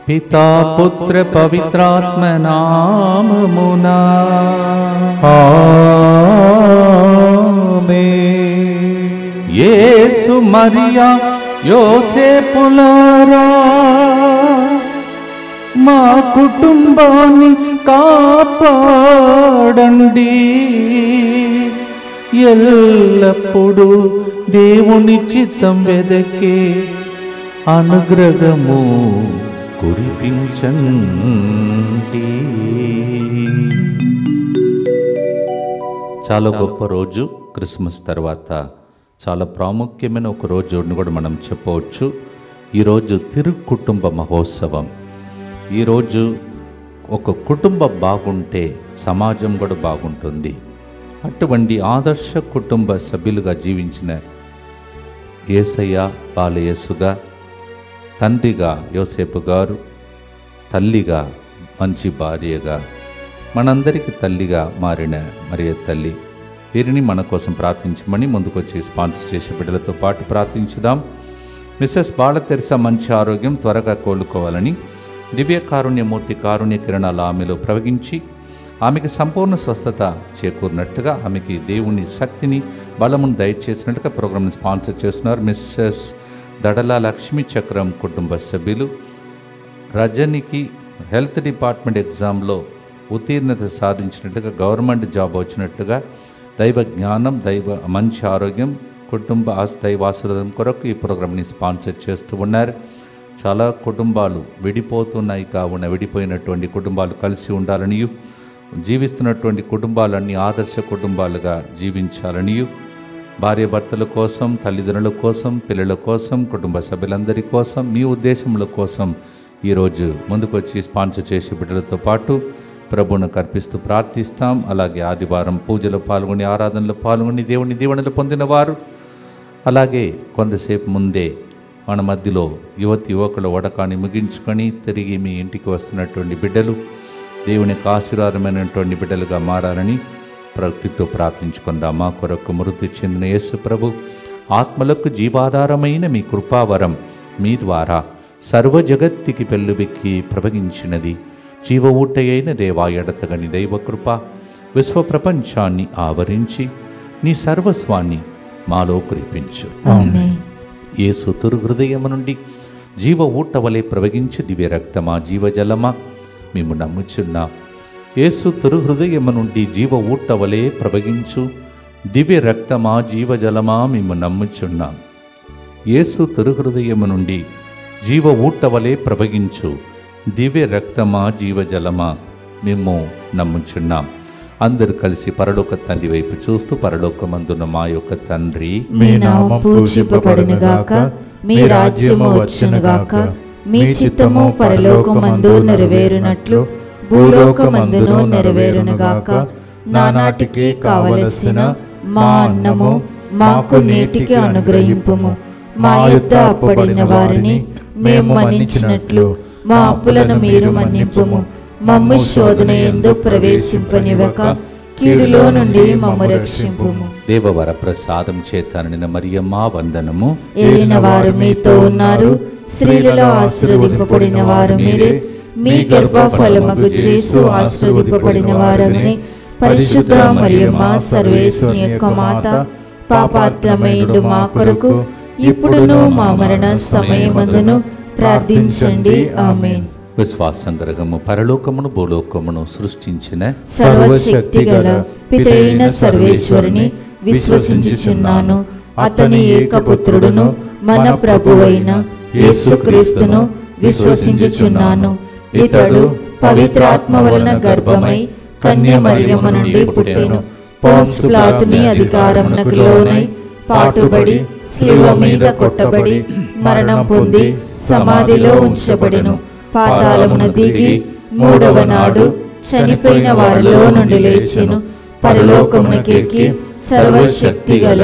పితా పుత్ర పవిత్రాత్మ నామమునా ఆమేన్. యేసు మరియా యోసేపులారా మా కుటుంబాన్ని కాపాడండి. ఎల్లప్పుడూ దేవుని చిత్తం వెదకే అనుగ్రహము కురిపించండి. చాలా గొప్ప రోజు. క్రిస్మస్ తర్వాత చాలా ప్రాముఖ్యమైన ఒక రోజు కూడా మనం చెప్పవచ్చు. ఈరోజు తిరుకుటుంబ మహోత్సవం. ఈరోజు ఒక కుటుంబం బాగుంటే సమాజం కూడా బాగుంటుంది. అటువంటి ఆదర్శ కుటుంబ సభ్యులుగా జీవించిన యేసయ్య బాలయేసుగా, తండ్రిగా యోసేపు గారు, తల్లిగా మంచి భార్యగా, మనందరికీ తల్లిగా మారిన మరియ తల్లి, వీరిని మన కోసం ప్రార్థించమని ముందుకొచ్చి స్పాన్సర్ చేసే బిడ్డలతో పాటు ప్రార్థించుదాం. మిస్సెస్ బాల తెరిసా మంచి ఆరోగ్యం, త్వరగా కోలుకోవాలని దివ్య కారుణ్యమూర్తి కారుణ్య కిరణాలు ఆమెలో ప్రవగించి ఆమెకి సంపూర్ణ స్వస్థత చేకూరినట్టుగా, ఆమెకి దేవుని శక్తిని బలమును దయచేసినట్టుగా ప్రోగ్రామ్ని స్పాన్సర్ చేస్తున్నారు మిస్సెస్ దడల లక్ష్మీ చక్రం కుటుంబ సభ్యులు. రజనికి హెల్త్ డిపార్ట్మెంట్ ఎగ్జామ్లో ఉత్తీర్ణత సాధించినట్లుగా, గవర్నమెంట్ జాబ్ వచ్చినట్లుగా, దైవ జ్ఞానం, దైవ మంచి ఆరోగ్యం, కుటుంబ దైవాశీర్వాదం కొరకు ఈ ప్రోగ్రామ్ని స్పాన్సర్ చేస్తూ ఉన్నారు. చాలా కుటుంబాలు విడిపోతున్నాయి కావున విడిపోయినటువంటి కుటుంబాలు కలిసి ఉండాలని, జీవిస్తున్నటువంటి కుటుంబాలన్నీ ఆదర్శ కుటుంబాలుగా జీవించాలని, భార్యాభర్తల కోసం, తల్లిదండ్రుల కోసం, పిల్లల కోసం, కుటుంబ సభ్యులందరి కోసం, మీ ఉద్దేశముల కోసం ఈరోజు ముందుకొచ్చి స్పాన్సర్ చేసే బిడ్డలతో పాటు ప్రభువును కర్పిస్తూ ప్రార్థిస్తాం. అలాగే ఆదివారం పూజలో పాల్గొని, ఆరాధనలో పాల్గొని దేవుని దీవెనలు పొందినవారు, అలాగే కొంతసేపు ముందే మన మధ్యలో యువకుల వడకాన్ని ముగించుకొని తిరిగి మీ ఇంటికి వస్తున్నటువంటి బిడ్డలు దేవునికి ఆశీర్వాదమైనటువంటి బిడ్డలుగా మారాలని ప్రకృతితో ప్రార్థించుకుందాం. మా కొరకు మృతి చెందిన యేసు ప్రభు ఆత్మలకు జీవాధారమైన మీ కృపావరం మీ ద్వారా సర్వ జగత్తుకి పెళ్ళుబెక్కి ప్రవగించినది. జీవ ఊటయైన దేవా, ఎడతగని దైవకృప విశ్వ ప్రపంచాన్ని ఆవరించి నీ సర్వస్వాన్ని మాలో కురిపించు. యేసు తురు హృదయము నుండి జీవ ఊట వలె ప్రవగించి దివ్య రక్తమా, జీవజలమా మేము నమ్ముచున్నాం. యేసు తురు హృదయము నుండి జీవ ఊట వలె ప్రవగించు దివ్య రక్తమా, జీవజలమా మేము నమ్ముచున్నాం. యేసు తురు హృదయము నుండి జీవ ఊట వలె ప్రవగించు దివ్య రక్తమా, జీవజలమా మేము నమ్ముచున్నాం. అందరూ కలిసి పరలోక తండ్రి వైపు చూస్తూ, పరలోకమందున్న మా యొక్క తండ్రి, మీ నామము పూజింపబడునుగాక, మీ రాజ్యము వచ్చునుగాక, మీ చిత్తము పరలోకమందు నెరవేరునట్లు భూలోకమందును నెరవేరునుగాక. నానాటికి కావలసిన మా అన్నము మాకు నేటికి అనుగ్రహింపుము. మా యొద్ద అప్పబడిన వారిని మేము మన్నించినట్లు మా అప్పులను మీరు మన్నింపుము. మమ్ము శోధన యందు ప్రవేశింపనివ్వక కీడులో నుండి మమ్ము రక్షింపుము. దేవవర ప్రసాదం చేత నిన్న మరియమ్మ వందనము. ఏలిన వారు మీతో ఉన్నారు, స్త్రీలలో ఆశీర్వదింపబడిన వారు మీరే. మీ గర్భఫలమగు యేసు ఆశీర్వదింపబడిన వారని. పరిశుద్ధ మరియమ్మ సర్వేశ్వరుని యొక్క మాత, పాపాత్మయుడు మా కొరకు ఇప్పుడును మా మరణ సమయమందును ప్రార్థించండి. ఆమేన్. విశ్వాసం గ్రహము పరలోకమును భూలోకమును సృష్టించిన సర్వశక్తి గల పితైన సర్వేశ్వరుని విశ్వసించుచున్నాను. అతని ఏకపుత్రుడును మన ప్రభువైన యేసుక్రీస్తును విశ్వసించుచున్నాను. ఇతడు పవిత్రాత్మ వలన గర్భమై కన్య మరియమ్మ నుండి పుట్టెను. పోన్సు పిలాతుని అధికారమునకు లోనై పాటుబడి శిలువ మీద కొట్టబడి మరణం పొంది సమాధిలో ఉంచబడెను. పాతాళమున దిగి మూడవ నాడు చనిపోయిన వారిలో నుండి లేచెను. పరలోకమునకెక్కి సర్వశక్తి గల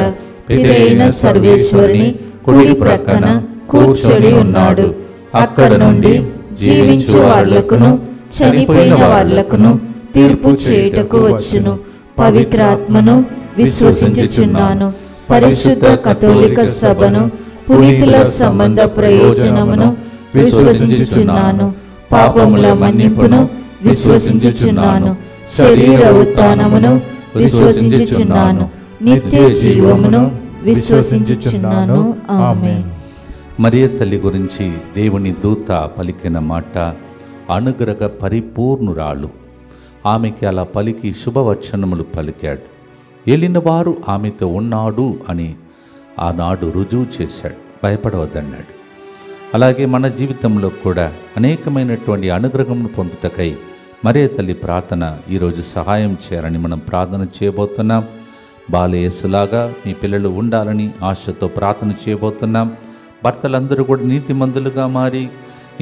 పితైన సర్వేశ్వరుని కుడి ప్రక్కన కూర్చొని ఉన్నాడు. అక్కడ నుండి జీవించు వాళ్లకును చనిపోయిన వాళ్లకును తీర్పు చేయుటకు వచ్చును. పవిత్రాత్మను విశ్వసించుచున్నాను. పరిశుద్ధ కథోలిక సభను, పునీతుల సంబంధ ప్రయోజనమును విశ్వసించుచున్నాను. పాపముల మన్నింపును విశ్వసించుచున్నాను. శరీర ఉత్థానమును విశ్వసించుచున్నాను. నిత్య జీవమును విశ్వసించుచున్నాను. ఆమేన్. మరియ తల్లి గురించి దేవుని దూత పలికిన మాట, అనుగ్రహ పరిపూర్ణురాలు. ఆమెకి అలా పలికి శుభవచనములు పలికాడు. ఏలినవారు ఆమెతో ఉన్నాడు అని ఆనాడు రుజువు చేశాడు. భయపడవద్దన్నాడు. అలాగే మన జీవితంలో కూడా అనేకమైనటువంటి అనుగ్రహమును పొందుటకై మరియ తల్లి ప్రార్థన ఈరోజు సహాయం చేయాలని మనం ప్రార్థన చేయబోతున్నాం. బాలయేసులాగా మీ పిల్లలు ఉండాలని ఆశతో ప్రార్థన చేయబోతున్నాం. భర్తలందరూ కూడా నీతిమంతులుగా మారి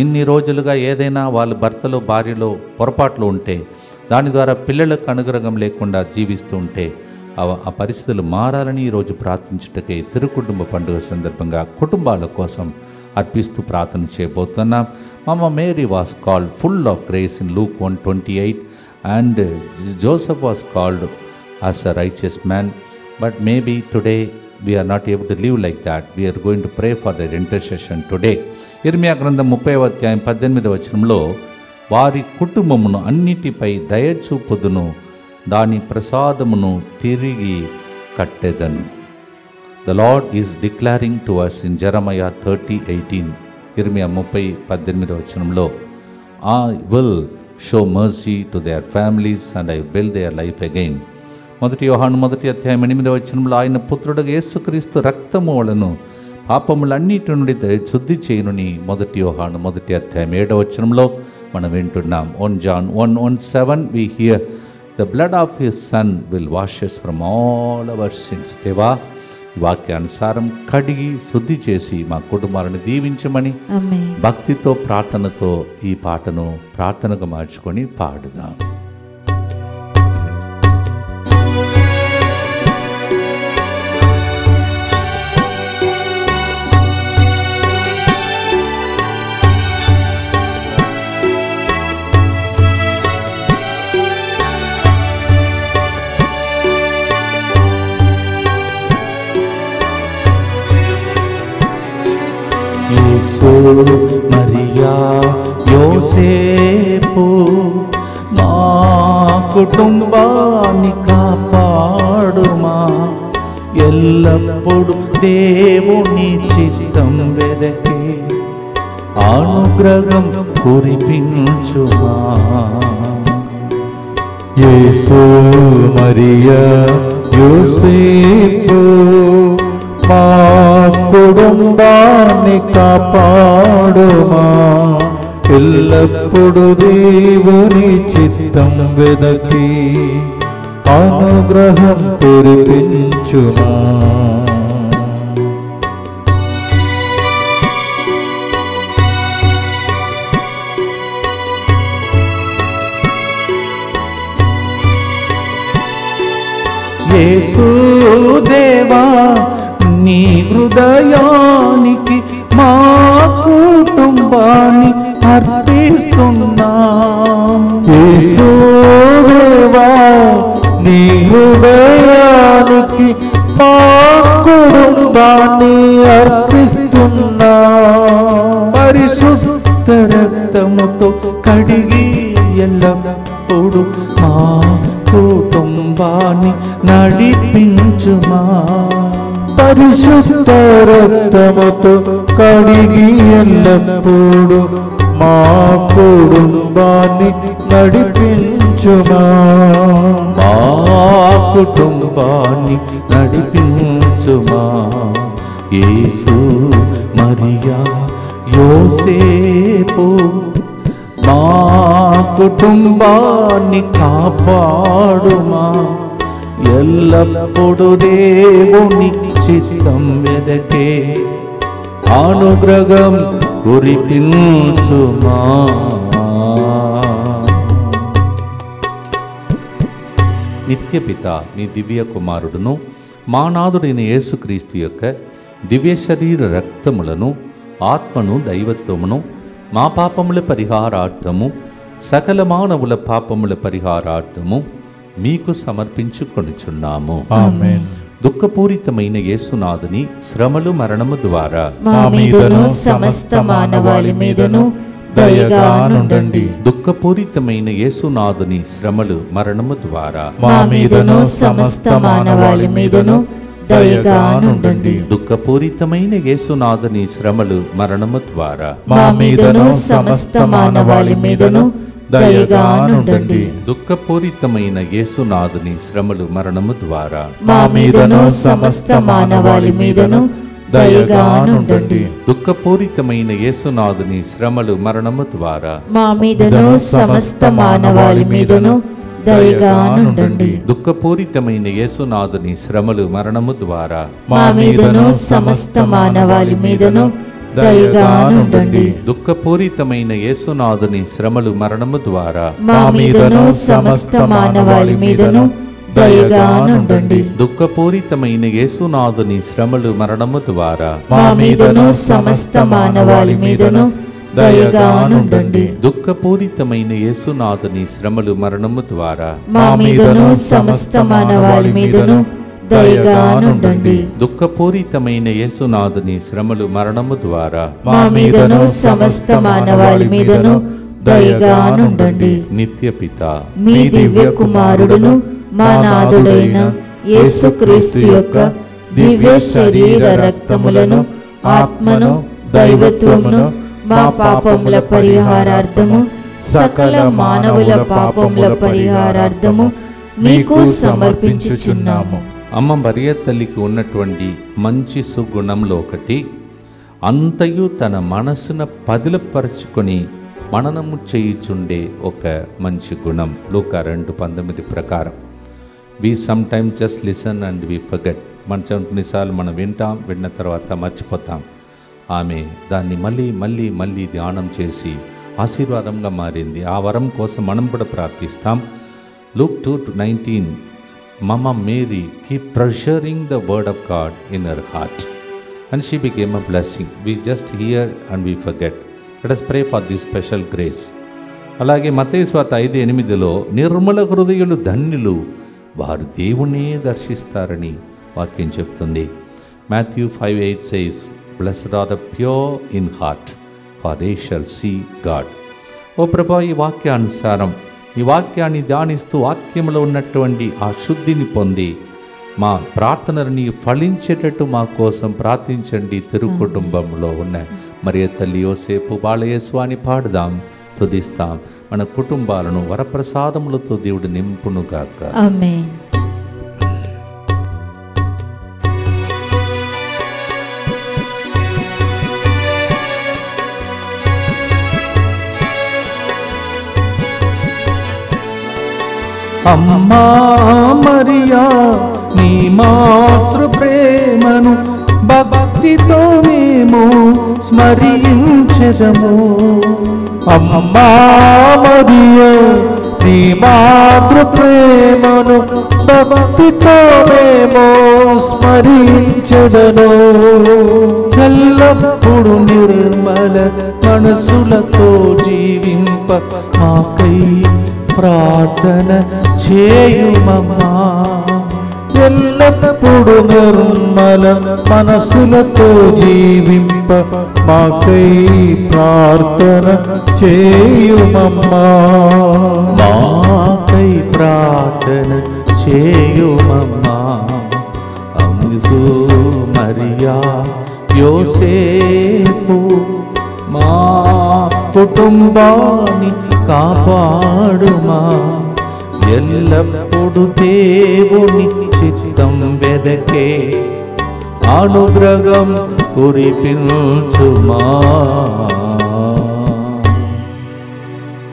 ఇన్ని రోజులుగా ఏదైనా వాళ్ళ భర్తలో భార్యలో పొరపాట్లు ఉంటే దాని ద్వారా పిల్లలకు అనుగ్రహం లేకుండా జీవిస్తూ ఉంటే ఆ పరిస్థితులు మారాలని ఈరోజు ప్రార్థించుటకై తిరుకుటుంబ పండుగ సందర్భంగా కుటుంబాల కోసం అర్పిస్తూ ప్రార్థన చేయబోతున్నాం. Mamma Mary was called full of grace in Luke 1:28 and Joseph was called as a righteous man, but maybe today we are not able to live like that. We are going to pray for their intercession today. ఇర్మియా గ్రంథం 30వ అధ్యాయం 18వ వచనంలో, వారి కుటుంబమును అన్నిటిపై దయచూపుదును, దాని ప్రసాదమును తిరిగి కట్టెదను. The Lord is declaring to us in Jeremiah 30:18, ఇర్మియా 30:18వ వచనంలో, I will show mercy to their families and I will build their life again. మొదటి యోహాను 1వ అధ్యాయం 8వ వచనంలో, ఆయన పుత్రుడు యేసుక్రీస్తు రక్తము వలన పాపములన్నిటి నుండి శుద్ధి చేయునని మొదటి యోహాను 1వ అధ్యాయం 7వ వచనంలో మనం వింటున్నాం. 1 John 1:7 we hear the blood of his son will wash us from all our sins. దేవా, ఈ వాక్యానుసారం కడిగి శుద్ధి చేసి మా కుటుంబాలను దీవించమని భక్తితో ప్రార్థనతో ఈ పాటను ప్రార్థనగా మార్చుకొని పాడుదాం. యేసు మరియా యోసేపు మా కుటుంబాన్ని కాపాడుమా, ఎల్లప్పుడు దేవుని చిత్తం వెదకి అనుగ్రహం కురిపించుమా. యేసు మరియా యోసేపు మా కుటుంబాన్ని కాపాడుమా, ఎల్లప్పుడు దేవుని చిత్తం వెదకి అనుగ్రహం కురిపించుమా. యేసు దేవా, నీ హృదయానికి మా కుటుంబాన్ని అర్పిస్తున్నా. యేసు దేవా, నీ హృదయానికి మా కుటుంబాన్ని అర్పిస్తున్నా. పరిశుద్ధ రక్తముతో కడిగి ఎల్లప్పుడు మా కుటుంబాన్ని నడిపించుమా. పరిశుద్ధ రక్తముతో కడిగి ఎల్లప్పుడు మా కుటుంబాన్ని నడిపించుమా. మా కుటుంబాన్ని నడిపించుమా. యేసు మరియా యోసేపు మా కుటుంబాన్ని కాపాడుమా, ఎల్లప్పుడు దేవుని చిత్తం వెదకే అనుగ్రహం కురిపించుమా. నిత్యపిత మీ దివ్య కుమారుడును మా నాథుడైన యేసుక్రీస్తు యొక్క దివ్య శరీర రక్తములను ఆత్మను దైవత్వమును మా పాపముల పరిహారార్థము సకల మానవుల పాపముల పరిహారార్థము మీకు సమర్పించుకొనుచున్నాము. ఆమేన్. దుఃఖపూరితమైన యేసునాథుని శ్రమలు మరణము ద్వారా మా మీదను సమస్త మానవాళి మీదను దయగానుండండి. దుఃఖపూరితమైన యేసునాథుని శ్రమలు మరణము ద్వారా మా మీదను సమస్త మానవాళి మీదను దయగానుండండి. దుఃఖపూరితమైన యేసునాథుని శ్రమలు మరణము ద్వారా మా మీదను సమస్త మానవాళి మీదను దయగానుండండి. దుఃఖపూరితమైన యేసునాథుని శ్రమలు మరణము ద్వారా మా మీదను సమస్త మానవాళి మీదను దయగానుండండి. దుఃఖపూరితమైన యేసునాథుని శ్రమలు మరణము ద్వారా మా మీదను సమస్త మానవాళి మీదను దయగానుండండి. దుఃఖపూరితమైన యేసునాథుని శ్రమలు మరణము ద్వారా మా మీదను సమస్త మానవాళి మీదను దయగానుండండి. దుఃఖపూరితమైన యేసునాథుని శ్రమలు మరణము ద్వారా మా మీదను సమస్త మానవాళి మీదను దయగానుండండి. దుఃఖపూరితమైన యేసునాథుని శ్రమలు మరణము ద్వారా మా మీదను సమస్త మానవాళి మీదను దయగానుండండి. దుఃఖపూరితమైన యేసునాథుని శ్రమలు మరణము ద్వారా మా మీదను సమస్త మానవాళి మీదను దయగానుండండి. దుఃఖపూరితమైన యేసునాథుని శ్రమలు మరణము ద్వారా మా మీదను సమస్త మానవాళి మీదను దయగానుండండి. నిత్య పిత మీ దివ్య కుమారుడును మా నాథుడైన యేసుక్రీస్తు యొక్క దివ్య శరీర రక్తములను ఆత్మను దైవత్వమును మా పాపముల పరిహారార్థము సకల మానవుల పాపముల పరిహారార్థము మీకు సమర్పించుచున్నాము. అమ్మ మరియ తల్లికి ఉన్నటువంటి మంచి సుగుణంలో ఒకటి, అంతయు తన మనసున పదిలపరుచుకొని మననము చేయుచుండే ఒక మంచి గుణం. లూకా 2:19 ప్రకారం we some time just listen and we forget. కొన్నిసార్లు మనం విన్న తర్వాత మర్చిపోతాం. ఆమె దాన్ని మళ్ళీ ధ్యానం చేసి ఆశీర్వాదంగా మారింది. ఆ వరం కోసం మనం కూడా ప్రార్థిస్తాం. Luke 2:19, Mama Mary keep treasuring the word of God in her heart and she became a blessing. We just hear and we forget. Let us pray for this special grace. అలాగే మత్తయి సువార్త 5:8లో నిర్మల హృదయులు ధన్యులు, వారు దేవుణ్ణే దర్శిస్తారని వాక్యం చెప్తుంది. Matthew 5:8 says, Blessed are the pure in heart, for they shall see God. ఓ ప్రభా, ఈ వాక్యానుసారం ఈ వాక్యాన్ని ధ్యానిస్తూ వాక్యంలో ఉన్నటువంటి ఆ శుద్ధిని పొంది మా ప్రార్థనలని ఫలించేటట్టు మా కోసం ప్రార్థించండి. తిరుకుటుంబంలో ఉన్న మరియ తల్లి, యోసేపు, బాలయేసు అని పాడుదాం, స్తుతిస్తాం. మన కుటుంబాలను వరప్రసాదములతో దేవుడు నింపునుగాక. ఆమేన్. అమ్మా మరియా, నీ మాతృ ప్రేమను భక్తితో మేము స్మరించెదము. అమ్మా మరియా, నీ మాతృ ప్రేమను భక్తితో మేము స్మరించెదను. ఎల్లప్పుడు నిర్మల మనసులతో జీవింప మాకై ప్రార్థన చేయుమమ్మా. ఎల్లప్పుడు నిర్మల మనసులతో జీవింప మాకై ప్రార్థన చేయుమమ్మా. మాకై ప్రార్థన చేయుమమ్మా. అంసు మరియా యోసేపు, మా కుటుంబాన్ని కాపాడుమా. ఎల్లప్పుడు దేవుని చిత్తం వెదకే అనుగ్రహం కురిపించుమా.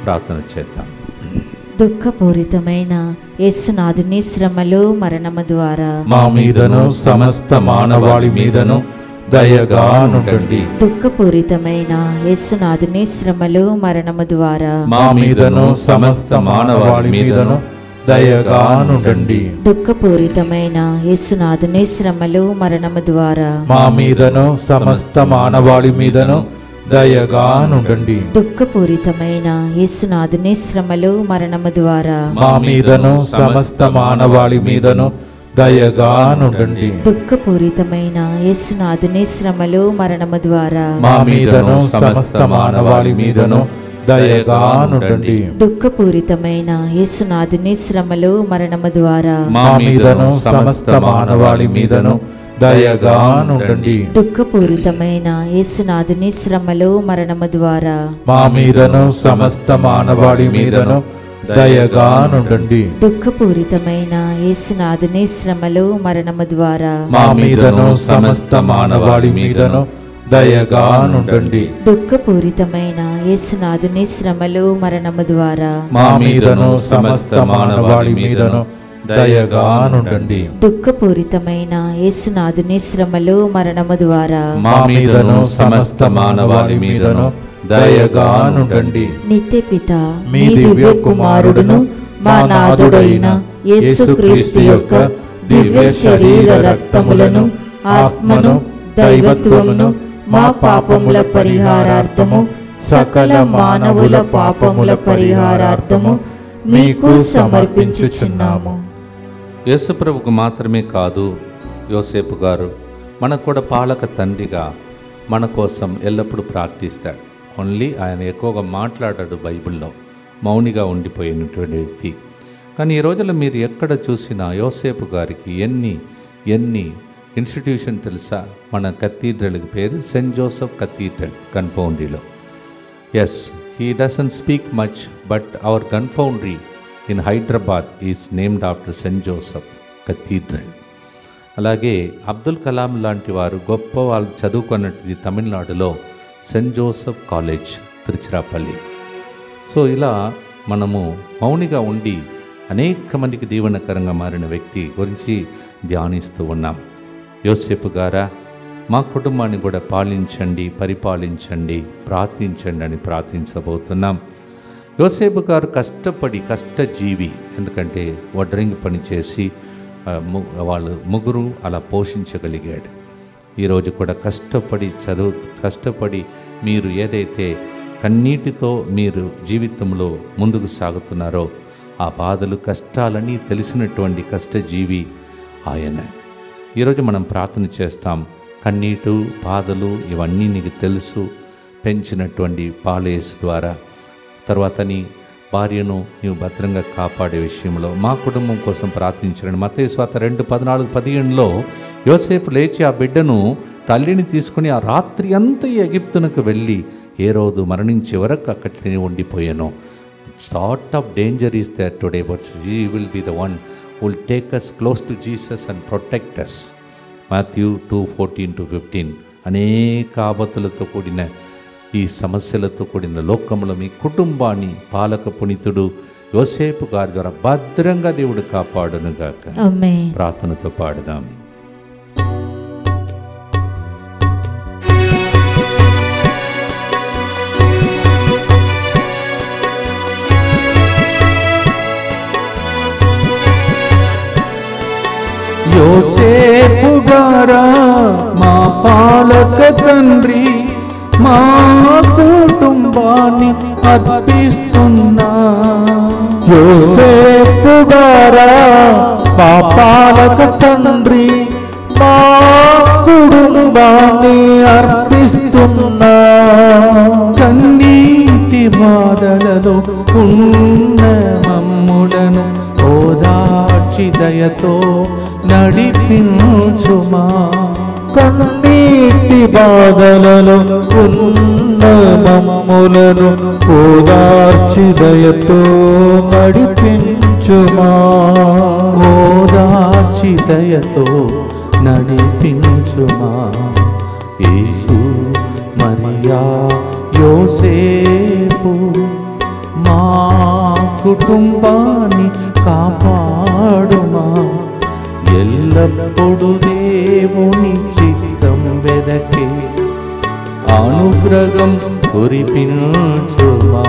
ప్రార్థన చేద్దాం. దుఃఖపూరితమైన యేసునాథుని శ్రమలు మరణము ద్వారా మా మీదను సమస్త మానవాళి మీదను దయగానుండండి. దుఃఖపూరితమైన యేసునాథుని శ్రమలు మరణము ద్వారా మా మీదను సమస్త మానవాళి మీదను దయగానుండండి. దుఃఖపూరితమైన యేసునాథుని శ్రమలు మరణము ద్వారా మా మీదను సమస్త మానవాళి మీదను దయగానుండండి. దుఃఖపూరితమైన యేసునాథుని శ్రమలు మరణము ద్వారా మా మీదను సమస్త మానవాళి మీదను దయగా నుండండి. దుఃఖపూరితమైన యేసునాథుని శ్రమలు మరణము ద్వారా మా మీదను సమస్త మానవాళి మీదను దయగా నుండండి. దుఃఖపూరితమైన యేసునాథుని శ్రమలు మరణము ద్వారా మా మీదను సమస్త మానవాళి మీదను దయగా నుండండి. దుఃఖపూరితమైన యేసునాథుని శ్రమలు మరణము ద్వారా మా మీదను సమస్త మానవాళి మీదను దయగా నుండండి. దుఃఖపూరితమైన యేసునాథుని శ్రమలు మరణము ద్వారా మా మీదను సమస్త మానవాళి మీదను దయగా నుండండి. దుఃఖపూరితమైన యేసునాథుని శ్రమలు మరణము ద్వారా మా మీదను సమస్త మానవాళి మీదను దయగా నుండండి. దుఃఖపూరితమైన యేసునాథుని శ్రమలు మరణము ద్వారా మా మీదను సమస్త మానవాళి మీదను దయగా నుండండి. నిత్య పిత మీ దివ్య కుమారుడును మా నాథుడైన యేసుక్రీస్తు యొక్క దివ్య శరీర రక్తములను ఆత్మను దైవత్వమును మా పాపముల పరిహారార్థము సకల మానవుల పాపముల పరిహారార్థము మీకు సమర్పించుచున్నాము. యేసుప్రభుకు మాత్రమే కాదు, యోసేపు గారు మనకు కూడా పాలక తండ్రిగా మన కోసం ఎల్లప్పుడూ ప్రార్థిస్తాడు. ఓన్లీ ఆయన ఎక్కువగా మాట్లాడాడు బైబిల్లో, మౌనిగా ఉండిపోయినటువంటి వ్యక్తి. కానీ ఈ రోజుల్లో మీరు ఎక్కడ చూసినా యోసేపు గారికి ఎన్ని ఇన్స్టిట్యూషన్ తెలుసా? మన కథీడ్రల్కి పేరు సెయింట్ జోసెఫ్ కథీడ్రల్ కన్ఫౌండరీలో. Yes, he doesn't speak much, but our confoundry in Hyderabad is named after Saint Joseph Cathedral. అలాగే అబ్దుల్ కలాం లాంటి వారు గొప్ప వాళ్ళు చదువుకున్నది తమిళనాడులో Saint Joseph college Tiruchirappalli. So ఇలా మనము మౌనిగా ఉండి అనేక మందికి దీవెనకరంగా మారిన వ్యక్తి గురించి ధ్యానిస్తూ ఉన్నాం. యోసేపు గారా, మా కుటుంబాన్ని కూడా పాలించండి, పరిపాలించండి, ప్రార్థించండి అని ప్రార్థించబోతున్నాం. యోసేపు గారు కష్టజీవి. ఎందుకంటే వడ్రంగి పని చేసి వాళ్ళు ముగ్గురు అలా పోషించగలిగాడు. ఈరోజు కూడా కష్టపడి మీరు ఏదైతే కన్నీటితో మీరు జీవితంలో ముందుకు సాగుతున్నారో ఆ బాధలు కష్టాలని తెలిసినటువంటి కష్టజీవి ఆయన. ఈరోజు మనం ప్రార్థన చేస్తాం. కన్నీటు బాధలు ఇవన్నీ నీకు తెలుసు, పెంచినటువంటి పాలేస్ ద్వారా. తర్వాత నీ భార్యను నీవు భద్రంగా కాపాడే విషయంలో మా కుటుంబం కోసం ప్రార్థించండి. మత్తయి సువార్త 2:14-15లో యోసేపు లేచి ఆ బిడ్డను తల్లిని తీసుకుని ఆ రాత్రి అంతా ఎగిప్తునకు వెళ్ళి ఏ రోజు మరణించే వరకు అక్కడిని ఉండిపోయాను. Sort of danger is there today, but He will be the one who will take us close to Jesus and protect us. Matthew 2:14-15. అనేక ఆపత్తులతో కూడిన ఈ సమస్యలతో కూడిన లోకంలో మీ కుటుంబాన్ని పాలక పునీతుడు యోసేపు గారి ద్వారా భద్రంగా దేవుడు కాపాడునుగాక. ఆమేన్. ప్రార్థనతో పాడుదాం. యోసేపు గారా, మా పాలక తండ్రి, మా కుటుంబాన్ని అర్పిస్తున్నా. యోసేపు గారా, మా పాలక తండ్రి, మా కుటుంబాన్ని అర్పిస్తున్నా. కన్నీటి బాధలలో ఉన్న మమ్ములను ఓదార్చి దయతో నడిపించుమా. కన్నీటి బాధలలో ఉన్న మమ్ములను ఓదార్చి దయతో నడిపించుమా. ఓదార్చి దయతో నడిపించుమా. యేసు మరియా యోసేపు మా కుటుంబాన్ని కాపాడుమా. ఎల్లప్పుడు దేవుని చిత్తం వెదకే అనుగ్రహం కురిపించుమా.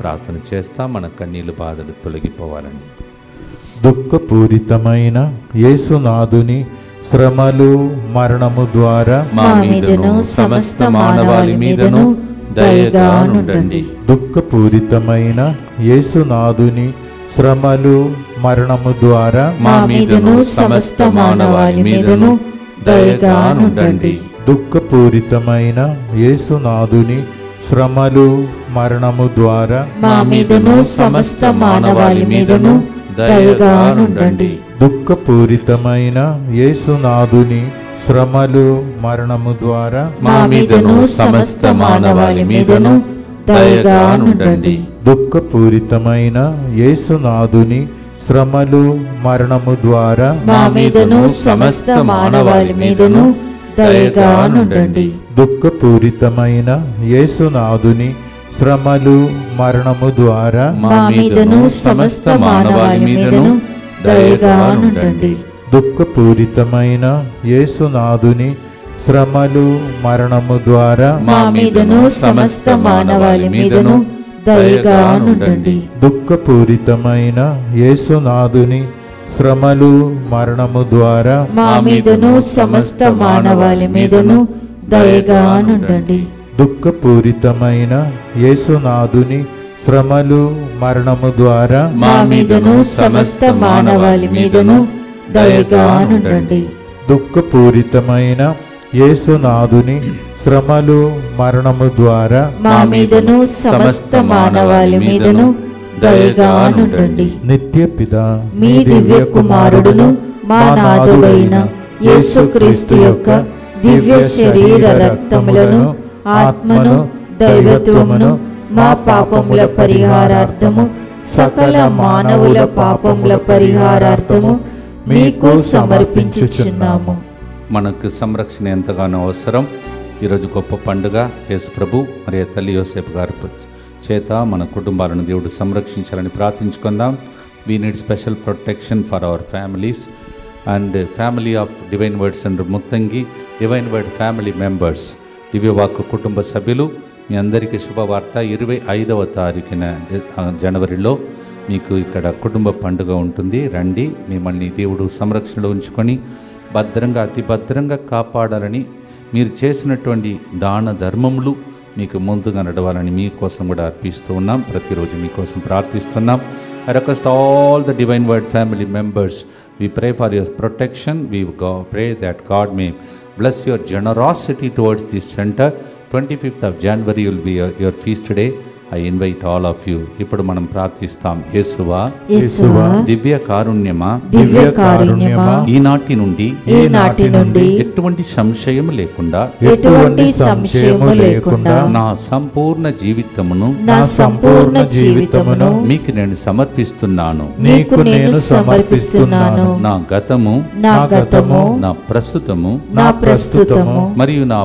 ప్రార్థన చేస్తా, మన కన్నీళ్ళు బాధలు తొలగిపోవాలని. దుఃఖపూరితమైన యేసునాథుని శ్రమలు మరణము ద్వారా మా మీదను సమస్త మానవాళి మీదను దయగా నుండండి. దుఃఖపూరితమైన యేసునాథుని శ్రమలు మరణము ద్వారా మా మీదను సమస్త మానవాళి మీదను దయగా నుండండి. దుఃఖపూరితమైన యేసునాథుని శ్రమలు మరణము ద్వారా మా మీదను సమస్త మానవాళి మీదను దయగా నుండండి. దుఃఖపూరితమైన యేసునాథుని శ్రమలు మరణము ద్వారా మా మీదను సమస్త మానవాళి మీదను దయగా నుండండి. దుఃఖపూరితమైన యేసునాథుని శ్రమలు మరణము ద్వారా మా మీదను సమస్త మానవాళి మీదను దయగా నుండండి. దుఃఖపూరితమైన యేసునాథుని శ్రమలు మరణము ద్వారా మా మీదను సమస్త మానవాళి మీదను దయగా నుండండి. దుఃఖపూరితమైన యేసునాథుని శ్రమలు మరణము ద్వారా మా మీదను సమస్త మానవాళి మీదను దయగా నుండండి. దుఃఖపూరితమైన యేసునాథుని శ్రమలు మరణము ద్వారా మా మీదను సమస్త మానవాళి మీదను దయగా నుండండి. దుఃఖపూరితమైన యేసునాథుని శ్రమలు మరణము ద్వారా మా మీదను సమస్త మానవాళి మీదను దయగా నుండండి. దుఃఖపూరితమైన యేసునాథుని శ్రమలు మరణము ద్వారా మా మీదను సమస్త మానవాళి మీదను దయగా నుండండి. నిత్య పిత మీ దివ్య కుమారుడును మా నాథుడైన యేసుక్రీస్తు యొక్క దివ్య శరీర రక్తములను ఆత్మను దైవత్వమును మా పాపముల పరిహారార్థము సకల మానవుల పాపముల పరిహారార్థము మీకు సమర్పించుచున్నాము. మనకు సంరక్షణ ఎంతగానో అవసరం. ఈరోజు గొప్ప పండుగ. యేసు ప్రభు మరియు తల్లి యోసేపు గారి చేత మన కుటుంబాలను దేవుడు సంరక్షించాలని ప్రార్థించుకుందాం. We need special protection for our families and family of Divine Word Centre Muttangi, Divine Word family members, దివ్యవాక్కు కుటుంబ సభ్యులు, మీ అందరికీ శుభవార్త. 25వ తారీఖున జనవరిలో మీకు ఇక్కడ కుటుంబ పండుగ ఉంటుంది. రండి, మిమ్మల్ని దేవుడు సంరక్షణలో ఉంచుకొని భద్రంగా అతి భద్రంగా కాపాడాలని, మీరు చేసినటువంటి దాన ధర్మములు మీకు ముందుగా నడవాలని మీకోసం కూడా అర్పిస్తూ ఉన్నాం. ప్రతిరోజు మీకోసం ప్రార్థిస్తున్నాం. I request all the Divine Word family members, we pray for your protection. We pray that God may bless your generosity towards this center. 25th of January will be your feast day. I invite all of you. ఇప్పుడు మనం ప్రార్థిస్తాం. యేసువా, యేసువా, దివ్య కారుణ్యమా, దివ్య కారుణ్యమా, ఈనాటి నుండి ఎటువంటి సంశయం లేకుండా, ఎటువంటి సంశయము లేకుండా నా సంపూర్ణ జీవితమును మీకు నేను సమర్పిస్తున్నాను. నీకు నేను సమర్పిస్తున్నాను. నా గతము, నా ప్రస్తుతము మరియు నా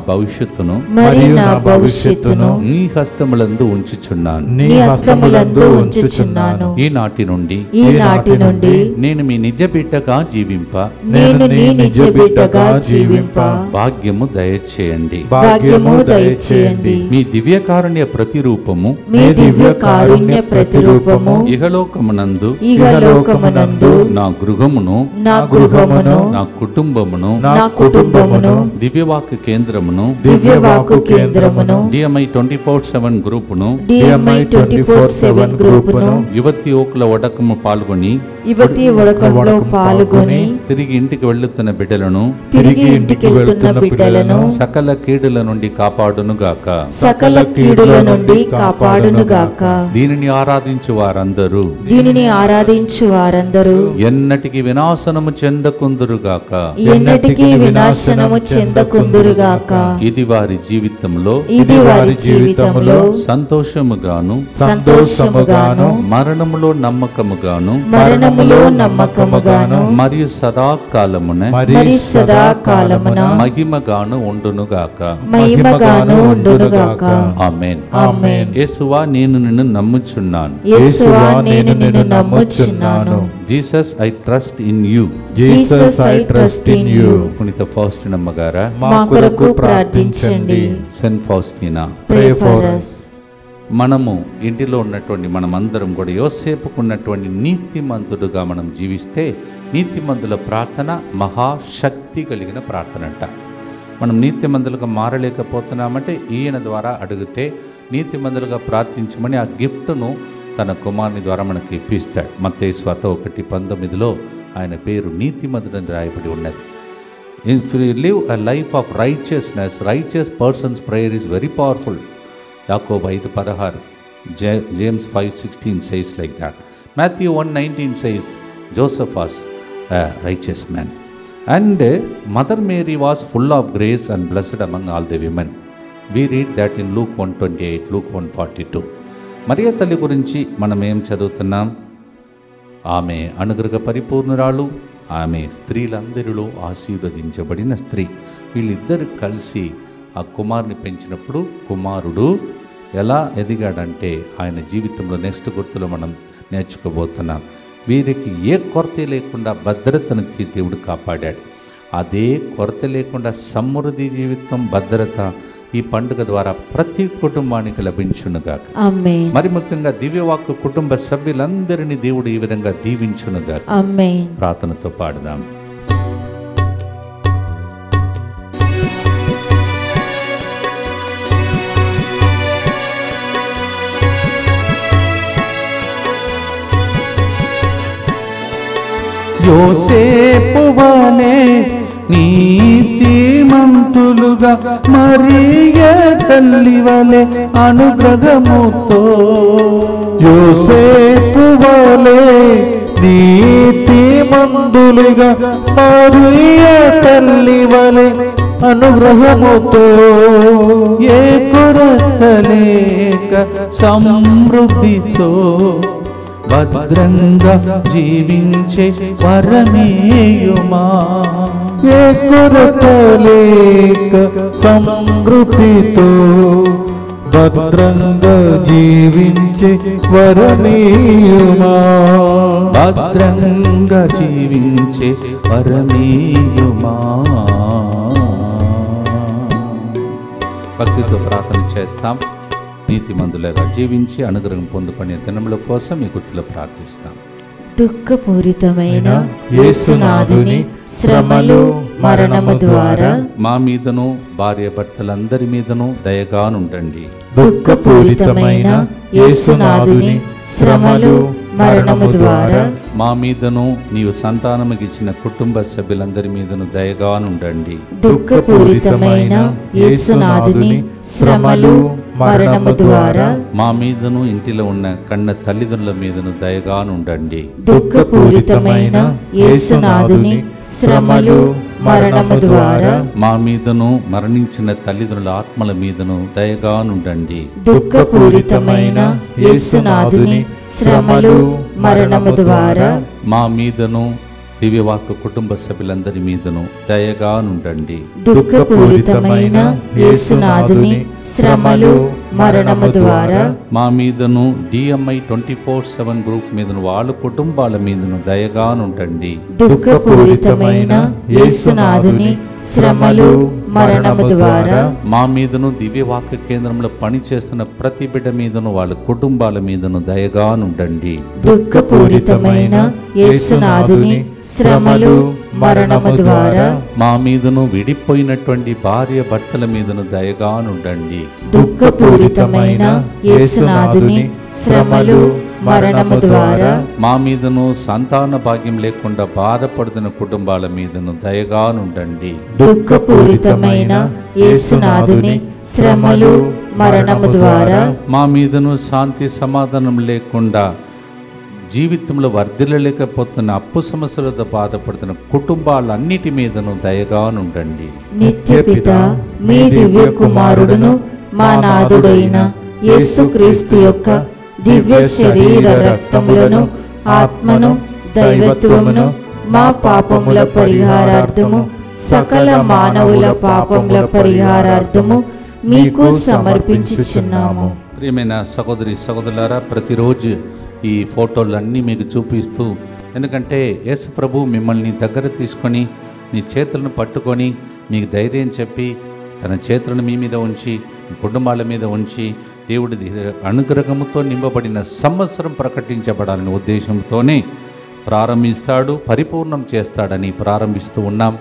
భవిష్యత్తును నీ హస్తములందు ఉంచుచున్నాను. నీ హస్తములందు ఉంచుచున్నాను. ఈనాటి నుండి నేను మీ నిజ బిడ్డగా జీవింప భాగ్యము దయచేయండి. మీ దివ్యకారుణ్య ప్రతిరూపము ఇహలోకమునందు నా గృహమును నా కుటుంబమును దివ్యవాక్కు కేంద్రమును DMI 24/7 గ్రూపును యువతి ఓకుల వడకము పాల్గొని తిరిగి ఇంటికి వెళ్తున్న బిడ్డలను సకల కీడుల నుండి కాపాడునుగాక. దీనిని ఆరాధించు వారందరూ ఎన్నటికి వినాశనము చెందకుందురుగాక. ఇది వారి జీవితంలో సంతోషముగాను మరణములో నమ్మకముగాను మరియు సదాకాలమున మహిమగాను ఉండునుగాక. ఆమేన్. యేసువా, నేను నిన్ను నమ్ముచున్నాను. Jesus, I trust in you. పునీత ఫౌస్టినమ్మ గారా, మా కొరకు ప్రార్థించండి. Saint Faustina, pray for us. మనము ఇంటిలో ఉన్నటువంటి మనమందరం కూడా యోసేపుకున్నటువంటి నీతిమంతుడుగా మనం జీవిస్తే, నీతిమంతుల ప్రార్థన మహాశక్తి కలిగిన ప్రార్థన అంట. మనం నీతిమంతులుగా మారలేకపోతున్నామంటే ఈయన ద్వారా అడిగితే నీతిమంతులుగా ప్రార్థించమని ఆ గిఫ్ట్ను తన కుమారుని ద్వారా మనకి ఇప్పిస్తాడు. మత్తయి సువార్త 1:19 ఆయన పేరు నీతిమంతుడని రాయబడి ఉన్నది. If you live a life of righteousness, righteous persons prayer is very powerful. యాకోబు 5:16, James 5:16 says like that. Matthew 1:19 says Joseph was a righteous man. And Mother Mary was full of grace and blessed among all the women. We read that in Luke 1:28, Luke 1:42. మరియ తల్లి గురించి మనం ఏం చదువుతున్నాం? ఆమె అనుగ్రహ పరిపూర్ణురాలు, ఆమె స్త్రీలందరిలో ఆశీర్వదించబడిన స్త్రీ. వీళ్ళిద్దరు కలిసి ఆ కుమారుని పెంచినప్పుడు కుమారుడు ఎలా ఎదిగాడంటే ఆయన జీవితంలో నెక్స్ట్ గుర్తులో మనం నేర్చుకోబోతున్నాం. వీరికి ఏ కొరత లేకుండా భద్రతను దేవుడు కాపాడాడు. అదే కొరత లేకుండా సమృద్ధి జీవితం, భద్రత ఈ పండుగ ద్వారా ప్రతి కుటుంబానికి లభించునుగాక. ఆమేన్. మరి ముఖ్యంగా దివ్యవాక్కు కుటుంబ సభ్యులందరినీ దేవుడు ఈ విధంగా దీవించునుగాక. ఆమేన్. ప్రార్థనతో పాడదాం. యోసేపు వలె నీతిమంతులుగా, మరియ తల్లి వలె అనుగ్రహముతో, యోసేపు వలె నీతిమంతులుగా, మరియ తల్లి వలె అనుగ్రహముతో, ఏ కొరత లేక సమృద్ధితో భద్రంగా జీవించే వరమేయుమా. ఏ కొరత లేక సమృద్ధితో భద్రంగా జీవించే వరమేయుమా. భద్రంగా జీవించే వరమేయుమా. భక్తితో ప్రార్థన చేస్తాం. నీతిమంతులుగా జీవించి అనుగ్రహం పొందుకునే దినముల కోసం ఈ గుర్తులో ప్రార్థిస్తాం. దుఃఖపూరితమైన యేసునాథుని శ్రమలు మరణము ద్వారా మా మీదను భార్య భర్తలందరి మీదను దయగానుండండి. దుఃఖపూరితమైన యేసునాథుని శ్రమలు మరణము ద్వారా మా మీదను నీవు సంతానముకి ఇచ్చిన కుటుంబ సభ్యులందరి మీదను దయగానుండండి. దుఃఖపూరితమైన యేసునాథుని శ్రమలు మరణము ద్వారా మా మీదను ఇంటిలో ఉన్న కన్న తల్లిదండ్రుల మీదను దయగానుండండి. దుఃఖపూరితమైన యేసునాథుని శ్రమలు మరణము ద్వారా మా మీదను మరణించిన తల్లిదండ్రుల ఆత్మల మీదను దయగానుండండి. దుఃఖపూరితమైన యేసునాథుని శ్రమలు మరణము ద్వారా మా మీదను దివ్యవాక్కు కుటుంబ సభ్యులందరి మీదను దయగానుండండి. దుఃఖపూరితమైన యేసునాథుని శ్రమలు మరణము ద్వారా మా మీదను DMI 24/7 గ్రూప్ మీదను వాళ్ళ కుటుంబాల మీదను దయగానుండండి. దుఃఖపూరితమైన యేసునాథుని శ్రమలు మరణము ద్వారా మా మీదను దివ్యవాక్య కేంద్రంలో పనిచేస్తున్న ప్రతి బిడ్డ మీదను వాళ్ళ కుటుంబాల మీదను దయగానుండండి. దుఃఖపూరితమైన యేసునాథుని శ్రమలు మరణము ద్వారా మా మీదను విడిపోయినటువంటి భార్య భర్తల మీదను దయగానుండండి. దుఃఖపూరితమైన యేసునాథుని శ్రమలు మరణము ద్వారా మా మీదను సంతాన భాగ్యం లేకుండా బాధపడుతున్న కుటుంబాల మీదను దయగానుండండి. దుఃఖపూరితమైన యేసునాథుని శ్రమలు మరణము ద్వారా మా మీదను శాంతి సమాధానం లేకుండా జీవితంలో వర్ధిల్లలేకపోతున్న అప్పు సమస్యలతో బాధపడుతున్న కుటుంబాలన్నిటి మీదను దయగానుండండి. నిత్యపిత మీ దివ్య కుమారుడును మా నాథుడైన యేసుక్రీస్తు యొక్క దివ్య శరీర రక్తములను, ఆత్మను, దైవత్వమును మా పాపముల పరిహారార్థము, సకల మానవుల పాపముల పరిహారార్థము మీకు సమర్పించుచున్నాము. ప్రియమైన సహోదరి సహోదరులారా, ప్రతిరోజు ఈ ఫోటోలన్నీ మీకు చూపిస్తూ, ఎందుకంటే యేసు ప్రభు మిమ్మల్ని దగ్గర తీసుకొని మీ చేతులను పట్టుకొని మీకు ధైర్యం చెప్పి తన చేతులను మీ మీద ఉంచి మీ కుటుంబాల మీద ఉంచి దేవుడి అనుగ్రహముతో నింపబడిన సంవత్సరం ప్రకటించబడాలనే ఉద్దేశంతోనే ప్రారంభిస్తాడు, పరిపూర్ణం చేస్తాడని ప్రారంభిస్తూ ఉన్నాం.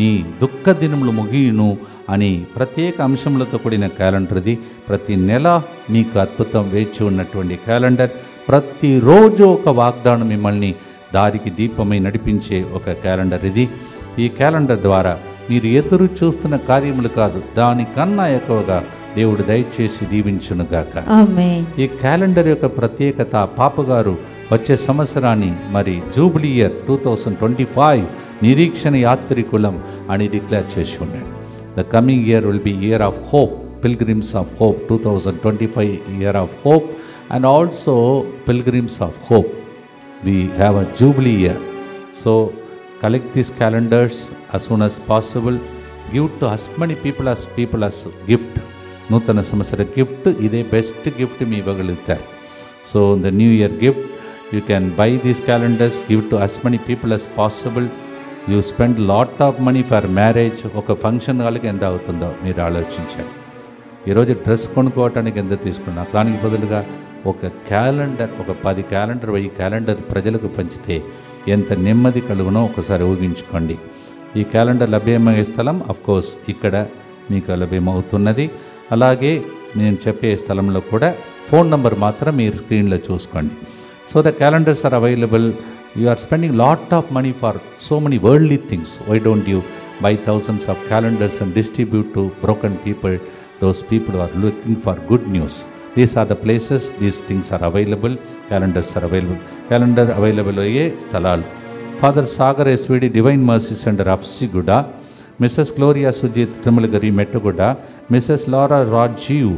నీ దుఃఖ దినములు ముగియును అని ప్రత్యేక అంశములతో కూడిన క్యాలెండర్ ఇది. ప్రతి నెల మీకు అద్భుతం వేచి ఉన్నటువంటి క్యాలెండర్ ప్రతిరోజు ఒక వాగ్దానం మిమ్మల్ని దారికి దీపమై నడిపించే ఒక క్యాలెండర్ ఇది. ఈ క్యాలెండర్ ద్వారా మీరు ఎదురు చూస్తున్న కార్యములు కాదు, దానికన్నా ఎక్కువగా దేవుడు దయచేసి దీవించునుగాక. ఆమేన్. ఈ క్యాలెండర్ యొక్క ప్రత్యేకత, పాపగారు వచ్చే సంవత్సరాన్ని మరి జూబ్లీ ఇయర్ 2025 నిరీక్షణ యాత్రికులం అని డిక్లేర్ చేసి ఉన్నాడు. The coming year will be here of hope, pilgrims of hope, 2025 year of hope and also pilgrims of hope. We have a jubilee year. So collect these calendars as soon as possible. Give to as many people as gift. నూతన సంవత్సర gift ఇదే best gift మీ ఇవ్వగలుగుతారు. So the new year gift you can buy these calendars, give to as many people as possible. You spend lot of money for marriage. ఒక function వాళ్ళకి ఎంత అవుతుందో మీరు ఆలోచించండి. ఈరోజు డ్రెస్ కొనుక్కోవటానికి ఎంత తీసుకున్నా, దానికి బదులుగా ఒక క్యాలెండర్, ఒక 10 క్యాలెండర్ 1000 క్యాలెండర్ ప్రజలకు పంచితే ఎంత నెమ్మది కలుగునో ఒకసారి ఊహించుకోండి. ఈ క్యాలెండర్ లభ్యమయ్యే స్థలం అఫ్కోర్స్ ఇక్కడ మీకు లభ్యమవుతున్నది. అలాగే నేను చెప్పే స్థలంలో కూడా ఫోన్ నంబర్ మాత్రం మీరు స్క్రీన్లో చూసుకోండి. So the calendars are available. You are spending lot of money for so many worldly things. Why don't you buy thousands of calendars and distribute to broken people, those people who are looking for good news? These are the places, these things are available. Calendars are available. Calendar available అయ్యే స్థలాలు. Father Sagar SVD Divine Mercy Centre Apsiguda, Mrs Gloria Sujith Tirumalagiri Mettuguda, Mrs Laura Rajeev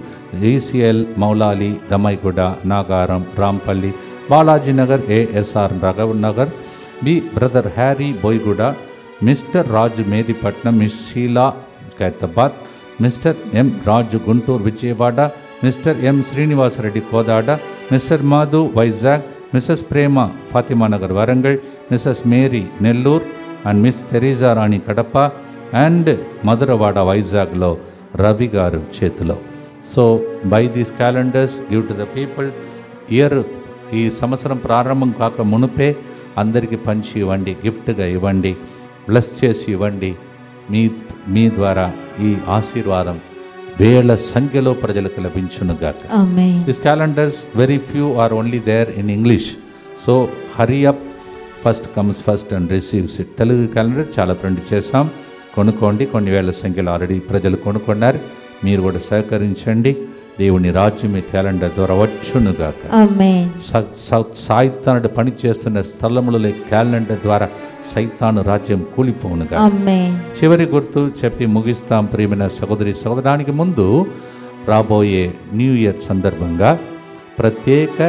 ACL Moulali Damaiguda, Nagaram Rampalli, Balaji Nagar ASR Raghav Nagar, B brother Harry Boiguda, Mr Raju Medipatnam, Miss Sheela Khairatabad, Mr M Raju Guntur Vijayawada, Mr M Srinivasa Reddy Kodad, Mr Madhu Vizag, Mrs Prema Fatima Nagar Warangal, Mrs Mary Nellore and Miss Teresa Rani Kadapa and Madhuravada వైజాగ్లో రవి గారు చేతిలో. So by these calendars, give to the people. Year ఈ సంవత్సరం ప్రారంభం కాక మునుపే అందరికీ పంచి ఇవ్వండి, గిఫ్ట్గా ఇవ్వండి, బ్లెస్ చేసి ఇవ్వండి. మీ ద్వారా ఈ ఆశీర్వాదం వేల సంఖ్యలో ప్రజలకు లభించునుగాక. ఆమేన్. These calendars, very few are only there in English. So hurry up, first comes first and receives it. Telugu calendar చాలా ప్రింట్ చేసాం, కొనుక్కోండి. కొన్ని వేల సంఖ్యలో ఆల్రెడీ ప్రజలు కొనుక్కున్నారు. మీరు కూడా సహకరించండి. దేవుని రాజ్యం ఈ క్యాలెండర్ ద్వారా వచ్చునుగాక. ఆమేన్. సైతానుడు పని చేస్తున్న స్థలములలో క్యాలెండర్ ద్వారా సైతాను రాజ్యం కూలిపోనుగా. ఆమేన్. చివరి గుర్తు చెప్పి ముగిస్తాం. ప్రియమైన సహోదరి సహోదరానికి ముందు రాబోయే న్యూ ఇయర్ సందర్భంగా ప్రత్యేక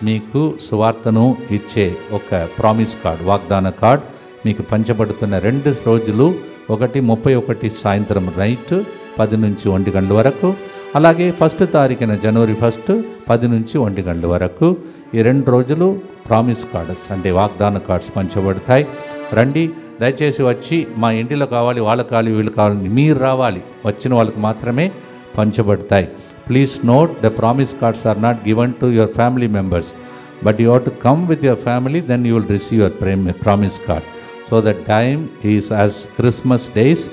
మీకు సువార్తను ఇచ్చే ఒక ప్రామిస్ కార్డ్, వాగ్దాన కార్డ్ మీకు పంచబడుతున్న 2 రోజులు. ఒకటి 31 సాయంత్రం నైట్ 10 నుంచి 1 గంటల వరకు, అలాగే 1 తారీఖున జనవరి 1 10 నుంచి 1 గంటల వరకు. ఈ 2 రోజులు ప్రామిస్ కార్డ్స్ అంటే వాగ్దాన కార్డ్స్ పంచబడతాయి. రండి, దయచేసి వచ్చి మా ఇంటిలో కావాలి, వాళ్ళకి కావాలి, వీళ్ళు కావాలి, మీరు రావాలి. వచ్చిన వాళ్ళకి మాత్రమే పంచబడతాయి. Please note, the promise cards are not given to your family members, but you have to come with your family, then you will receive your promise card. So the time is as Christmas days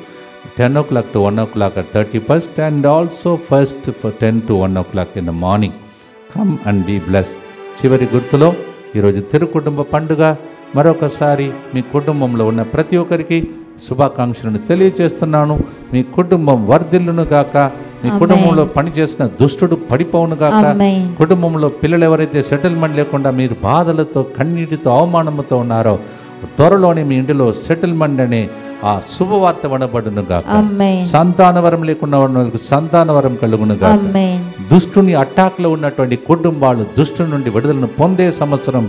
10 o'clock to 1 o'clock at 31st and also 1st for 10 to 1 o'clock in the morning. Come and be blessed. చివరి గుర్తులో ఈరోజు తిరుకుటుంబ పండుగ. మరొకసారి మీ కుటుంబంలో ఉన్న ప్రతి ఒక్కరికి శుభాకాంక్షలను తెలియజేస్తున్నాను. మీ కుటుంబం వర్ధిల్లును గాక. మీ కుటుంబంలో పనిచేసిన దుష్టుడు పడిపోవును గాక. కుటుంబంలో పిల్లలు ఎవరైతే సెటిల్మెంట్ లేకుండా మీరు బాధలతో కన్నీటితో అవమానంతో ఉన్నారో త్వరలోనే మీ ఇంటిలో సెటిల్మెంట్ అనే ఆ శుభవార్త వినబడును గాక. సంతానవరం లేకుండా ఉన్న వాళ్ళకి సంతానవరం కలుగును గాక. దుష్టుని అటాక్లో ఉన్నటువంటి కుటుంబాలు దుష్టు నుండి విడుదలను పొందే సంవత్సరం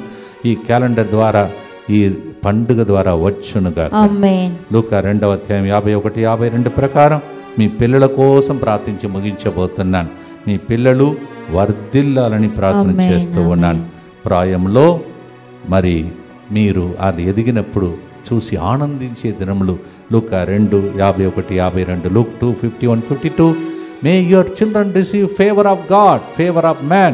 ఈ క్యాలెండర్ ద్వారా, ఈ పండుగ ద్వారా వచ్చునుగా. లూకా 2వ అధ్యాయం 51, 52 ప్రకారం మీ పిల్లల కోసం ప్రార్థించి ముగించబోతున్నాను. మీ పిల్లలు వర్ధిల్లాలని ప్రార్థన చేస్తూ ఉన్నాను. ప్రాయంలో మరి మీరు అది ఎదిగినప్పుడు చూసి ఆనందించే దినములు. లూకా 2, 51, 52, Luke 2, 51, 52. May your children receive favor of God, favor of man,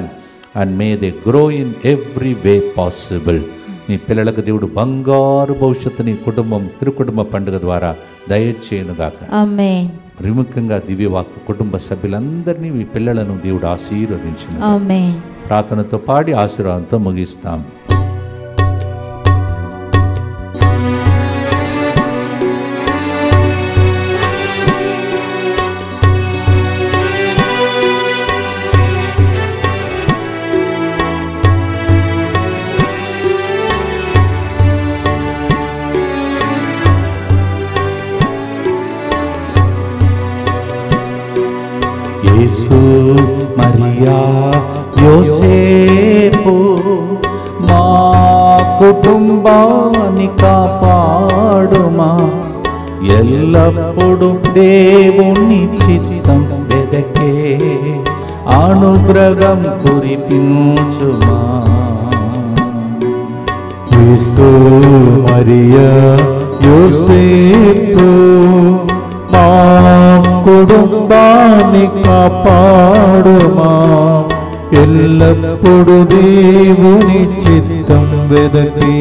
and may they grow in every way possible. మీ పిల్లలకు దేవుడు బంగారు భవిష్యత్తుని కుటుంబం తిరుకుటుంబ పండుగ ద్వారా దయచేయునుగాక. ఆమేన్. ప్రముఖంగా దివ్యవాక్కు కుటుంబ సభ్యులందరినీ మీ పిల్లలను దేవుడు ఆశీర్వదించును. ఆమేన్. ప్రార్థనతో పాడి ఆశీర్వాదంతో ముగిస్తాం. యేసు మరియా యోసేపు మా కుటుంబాన్ని కాపాడుమా, ఎల్లప్పుడు దేవుని చిత్తం వెదకే అనుగ్రహం కురిపించుమా. యేసు మరియా యోసేపు మా కుటుంబాన్ని కాపాడుమా, ఎల్లప్పుడు దేవుని చిత్తం వెదకి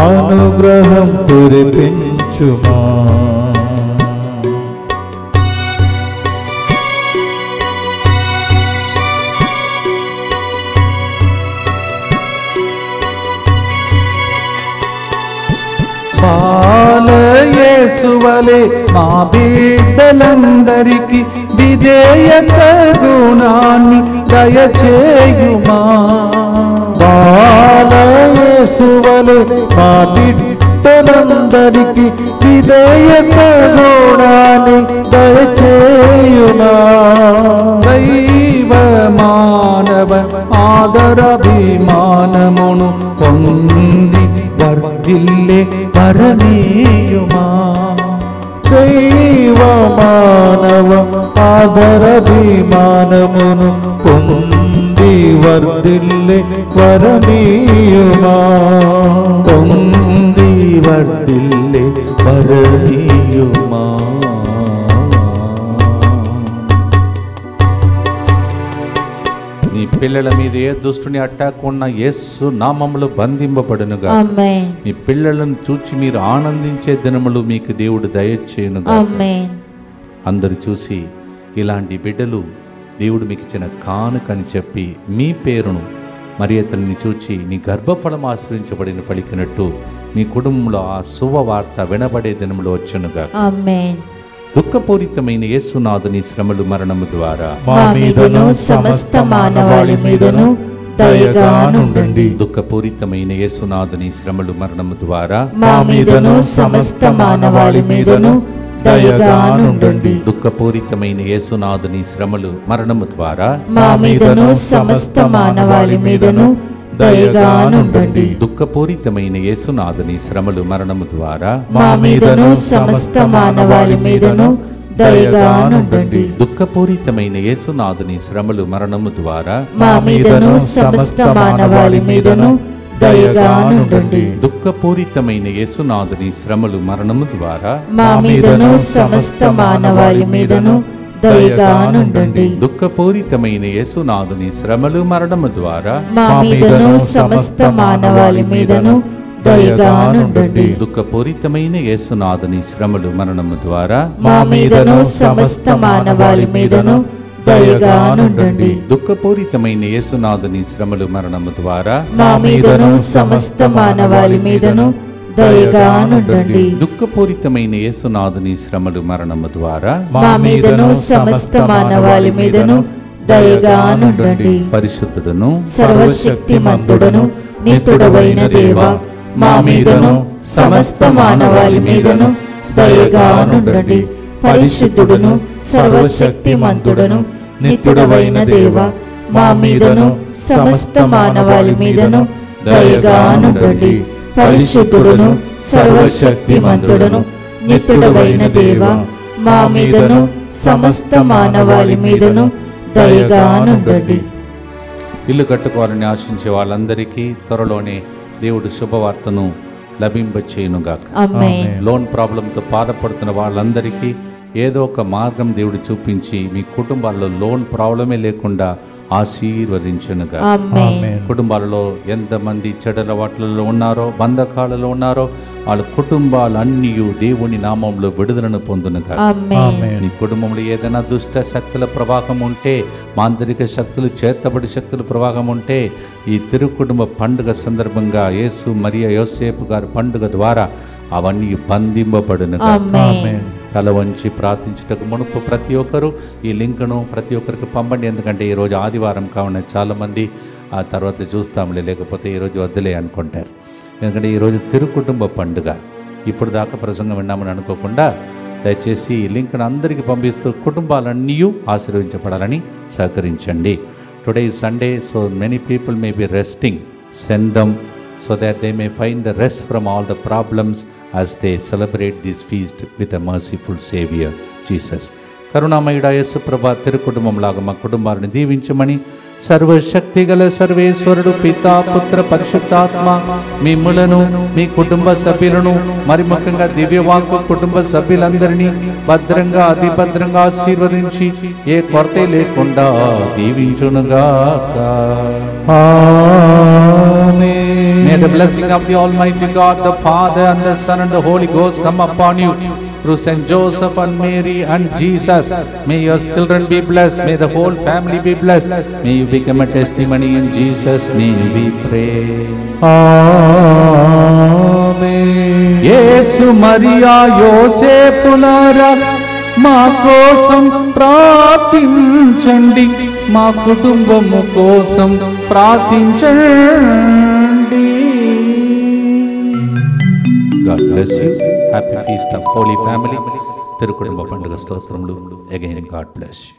అనుగ్రహం కురిపించుమా. యేసువలే మా బిడ్డలందరికీ విధేయత గుణాన్ని దయచేయుమా. యేసువలే మా బిడ్డలందరికీ విధేయత గుణాన్ని దయచేయుమా. దైవ మానవ ఆదరాభిమానమును పొంది వర్ధిల్లే వరమేయుమా. దైవ మానవ ఆదరాభిమానమును పొంది వర్ధిల్లే వరమీయుమా. పొంది వర్ధిల్లే వరమీయుమా. నీ పిల్లల మీద ఏ దుష్టుని అటాక్ ఉన్న యేసు నామములో బంధింపబడునుగా. మీ పిల్లలను చూచి మీరు ఆనందించే దినములు మీకు దేవుడు దయచేయునుగా. అందరు చూసి ఇలాంటి బిడ్డలు దేవుడు మీకు ఇచ్చిన కానుకని చెప్పి మీ పేరును మరి అతన్ని చూచి నీ గర్భఫలం ఆశ్రయించబడిన పలికినట్టు మీ కుటుంబంలో ఆ శుభవార్త వినబడే దినములు వచ్చునుగా. దుఃఖపూరితమైన యేసునాథుని శ్రమలు మరణము ద్వారా మా మీదను సమస్త మానవాళి మీదను దయగా నుండండి. దుఃఖపూరితమైన యేసునాథుని శ్రమలు మరణము ద్వారా మా మీదను సమస్త మానవాళి మీదను దయగా నుండండి. దుఃఖపూరితమైన యేసునాథుని శ్రమలు మరణము ద్వారా మా మీదను సమస్త మానవాళి మీదను దయగా నుండండి. దుఃఖపూరితమైన యేసునాథుని శ్రమలు మరణము ద్వారా మా మీదను సమస్త మానవాళి మీదను దయగా నుండండి. దుఃఖపూరితమైన యేసునాథుని శ్రమలు మరణము ద్వారా మా మీదను సమస్త మానవాళి మీదను దయగా నుండండి. దుఃఖపూరితమైన యేసునాథుని శ్రమలు మరణము ద్వారా మా మీదను సమస్త మానవాళి మీదను దయగా నుండండి. దుఃఖపూరితమైన యేసునాథుని శ్రమలు మరణము ద్వారా మా మీదను సమస్త మానవాళి మీదను దయగా నుండండి. దుఃఖపూరితమైన యేసునాథుని శ్రమలు మరణము ద్వారా మా మీదను సమస్త మానవాళి మీదను దయగా నుండండి. దుఃఖపూరితమైన యేసునాథుని శ్రమలు మరణము ద్వారా మా మీదను సమస్త మానవాళి మీదను దయగా నుండండి. దుఃఖపూరితమైన యేసునాథుని శ్రమలు మరణము ద్వారా మా మీదను సమస్త మానవాళి మీదను దయగా నుండండి. పరిశుద్ధుడును సర్వశక్తిమంతుడును నిత్యుడవైన దేవా, మా మీదను సమస్త మానవాళి మీదను దయగా నుండండి. పరిశుద్ధుడును సర్వశక్తిమంతుడును నిత్యుడవైన దేవా, మా మీదను సమస్త మానవాళి మీదను దయగా నుండండి. పరిశుద్ధుడును సర్వశక్తిమంతుడును నిత్యుడవైన దేవా, మా మీదను సమస్త మానవాళి మీదను దయగా నుండండి. ఇల్లు కట్టుకోవాలని ఆశించే వాళ్ళందరికీ త్వరలోనే దేవుడు శుభవార్తను లభింపచేయునుగాక. ఆమేన్. లోన్ ప్రాబ్లంతో బాధపడుతున్న వాళ్ళందరికీ ఏదో ఒక మార్గం దేవుడు చూపించి మీ కుటుంబాల్లో లోన్ ప్రాబ్లమే లేకుండా ఆశీర్వదించునుగా. ఆమేన్. కుటుంబాలలో ఎంతమంది చెడు అలవాట్లలో ఉన్నారో, బంధకాలలో ఉన్నారో వాళ్ళ కుటుంబాలన్నీ దేవుని నామంలో విడుదలను పొందునుగా. ఆమేన్. నీ కుటుంబంలో ఏదైనా దుష్ట శక్తుల ప్రవాహం ఉంటే, మాంత్రిక శక్తులు, చేతబడి శక్తుల ప్రవాహం ఉంటే, ఈ తిరుకుటుంబ పండుగ సందర్భంగా యేసు మరియా యోసేపు గారి పండుగ ద్వారా అవన్నీ బంధింపబడునుగా. ఆమేన్. తల వంచి ప్రార్థించుటకు మునుపు ప్రతి ఒక్కరు ఈ లింక్ను ప్రతి ఒక్కరికి పంపండి. ఎందుకంటే ఈరోజు ఆదివారం కావున చాలామంది ఆ తర్వాత చూస్తాంలే, లేకపోతే ఈరోజు వద్దులే అనుకుంటారు. ఎందుకంటే ఈరోజు తిరుకుటుంబ పండుగ. ఇప్పుడు దాకా ప్రసంగం విన్నామని అనుకోకుండా దయచేసి ఈ లింక్ను అందరికీ పంపిస్తూ కుటుంబాలన్నీ ఆశీర్వదించబడాలని సహకరించండి. Today is Sunday, so many people may be resting. Send them so that they may find the rest from all the problems as they celebrate this feast with a merciful Savior, Jesus. కరుణామయుడా యేసు ప్రభా, తిరుకుటుంబంలాగా మా కుటుంబాలను దీవించమని సర్వశక్తి గల సర్వేశ్వరుడు పితా పుత్ర పరిశుద్ధాత్మ మిమ్ములను, మీ కుటుంబ సభ్యులను, మరి ముఖ్యంగా దివ్యవాక్కు కుటుంబ సభ్యులందరినీ భద్రంగా అతి భద్రంగా ఆశీర్వదించి ఏ కొరత లేకుండా దీవించునుగాక. May the blessing of the Almighty God, the Father and the Son and the Holy Ghost come upon you through Saint Joseph and Mary and Jesus. May your children be blessed. May the whole family be blessed. May you become a testimony. In Jesus' name we pray. Amen. Yesu Maria Yosepulara మా కోసం ప్రార్థించండి, మా కుటుంబము కోసం ప్రార్థించండి. God bless you. Happy feast of Holy Family. తిరుకుటుంబ పండుగ స్తోత్రములు. Again, God bless you.